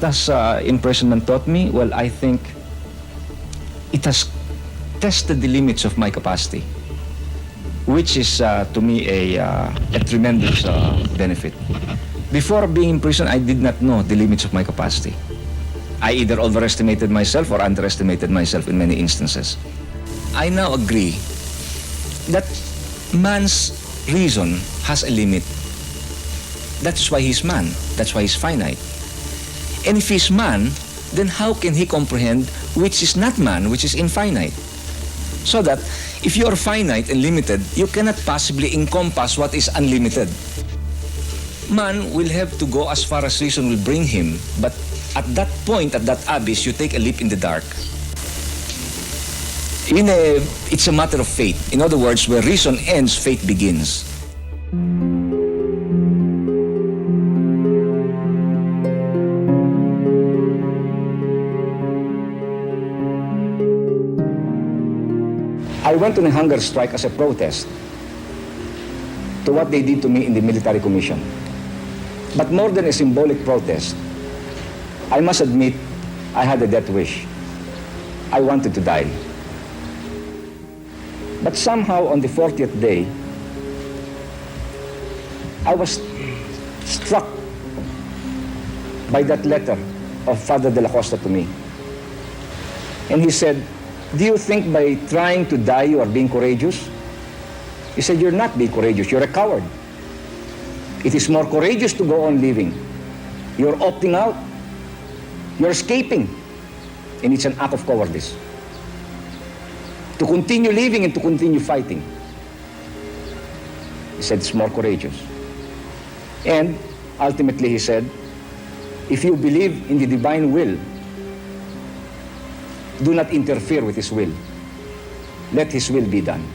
has imprisonment taught me? Well, I think it has tested the limits of my capacity, which is to me a tremendous benefit. Before being in prison, I did not know the limits of my capacity. I either overestimated myself or underestimated myself in many instances. I now agree that man's reason has a limit. That's why he's man. That's why he's finite. And if he's man, then how can he comprehend which is not man, which is infinite? So that if you are finite and limited, you cannot possibly encompass what is unlimited. Man will have to go as far as reason will bring him, but at that point, at that abyss, you take a leap in the dark. It's a matter of fate. In other words, where reason ends, fate begins. I went on a hunger strike as a protest to what they did to me in the military commission. But more than a symbolic protest, I must admit, I had a death wish. I wanted to die. But somehow on the 40th day, I was struck by that letter of Father de la Costa to me. And he said, "Do you think by trying to die you are being courageous?" He said, "You're not being courageous, you're a coward. It is more courageous to go on living. You're opting out. You're escaping. And it's an act of cowardice. To continue living and to continue fighting." He said, "It's more courageous." And ultimately he said, "If you believe in the divine will, do not interfere with his will. Let his will be done."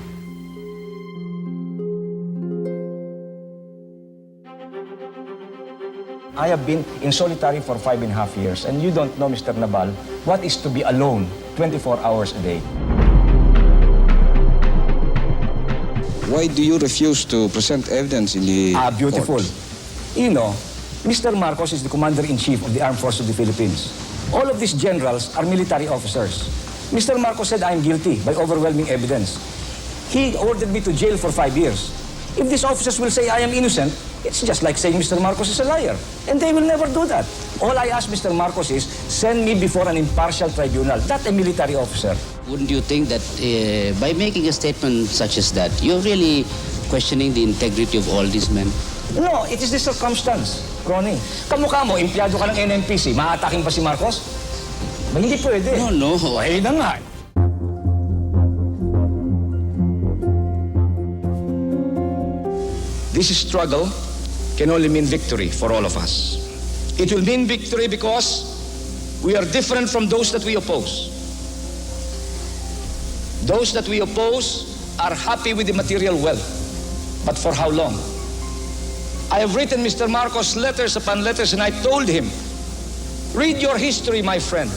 I have been in solitary for 5.5 years, and you don't know, Mr. Nabal, what is to be alone 24 hours a day. Why do you refuse to present evidence in the Beautiful. court? You know, Mr. Marcos is the Commander-in-Chief of the Armed Forces of the Philippines. All of these generals are military officers. Mr. Marcos said I'm guilty by overwhelming evidence. He ordered me to jail for 5 years. If these officers will say I am innocent, it's just like saying Mr. Marcos is a liar. And they will never do that. All I ask Mr. Marcos is, send me before an impartial tribunal, not a military officer. Wouldn't you think that by making a statement such as that, you're really questioning the integrity of all these men? No, it is the circumstance, Ronnie. Kamukha mo, empleyado ka ng NNPC, maataking pa si Marcos? Ba, hindi pwede. No. Eh, na nga. This struggle can only mean victory for all of us. It will mean victory because we are different from those that we oppose. Those that we oppose are happy with the material wealth. But for how long? I have written Mr. Marcos letters upon letters, and I told him, read your history, my friend.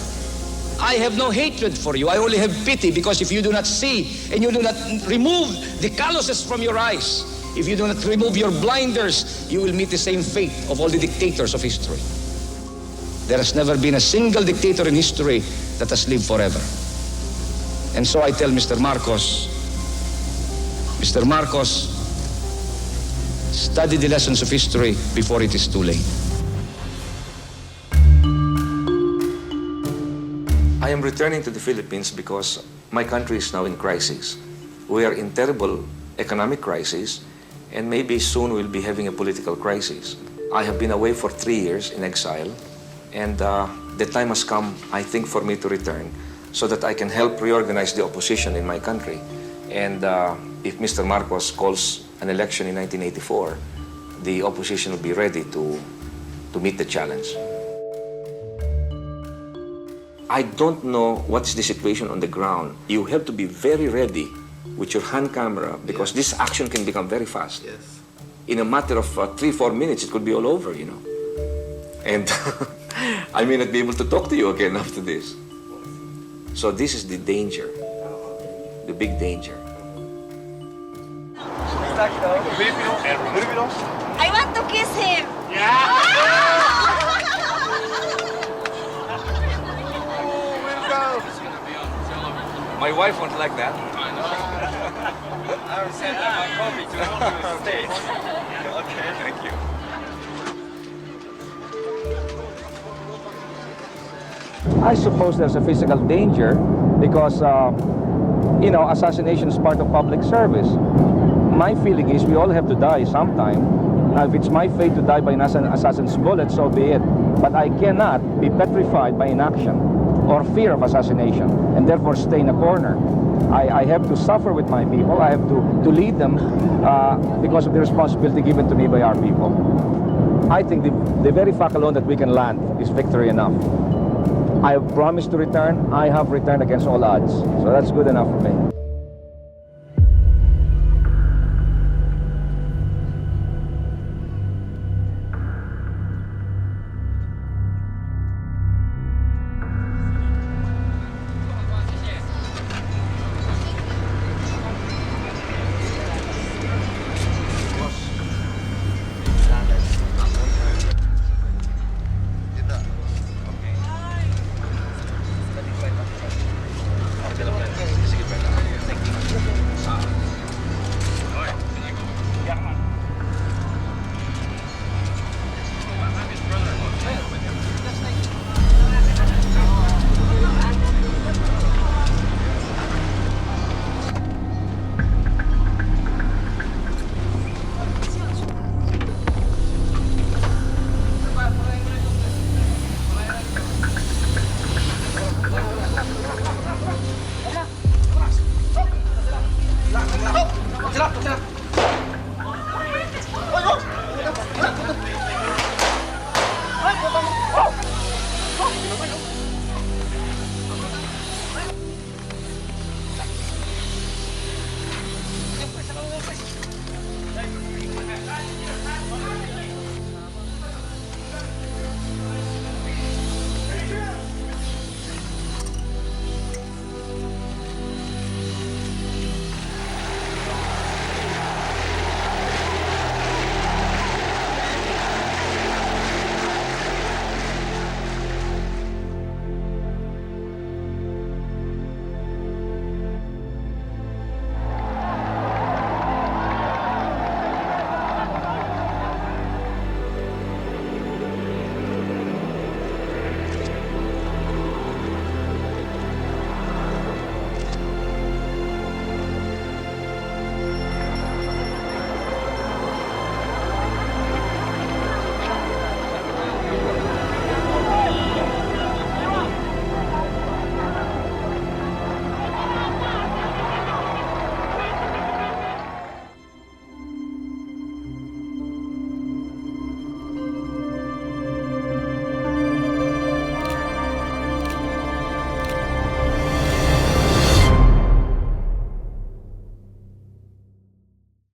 I have no hatred for you. I only have pity, because if you do not see and you do not remove the calluses from your eyes, if you do not remove your blinders, you will meet the same fate of all the dictators of history. There has never been a single dictator in history that has lived forever. And so I tell Mr. Marcos, study the lessons of history before it is too late. I am returning to the Philippines because my country is now in crisis. We are in terrible economic crisis, and maybe soon we'll be having a political crisis. I have been away for 3 years in exile, and the time has come, I think, for me to return so that I can help reorganize the opposition in my country. And if Mr. Marcos calls an election in 1984, the opposition will be ready to meet the challenge. I don't know what's the situation on the ground. You have to be very ready with your hand camera, because this action can become very fast. Yes. In a matter of 3-4 minutes, it could be all over, you know. And I may not be able to talk to you again after this. So this is the danger, the big danger. I want to kiss him. My wife won't like that. I will send my coffee to the stage. Okay, Thank you. I suppose there's a physical danger because, you know, assassination is part of public service. My feeling is we all have to die sometime. Now, if it's my fate to die by an assassin's bullet, so be it. But I cannot be petrified by inaction or fear of assassination and therefore stay in a corner. I have to suffer with my people. I have to lead them because of the responsibility given to me by our people. I think the very fact alone that we can land is victory enough. I have promised to return. I have returned against all odds. So that's good enough for me.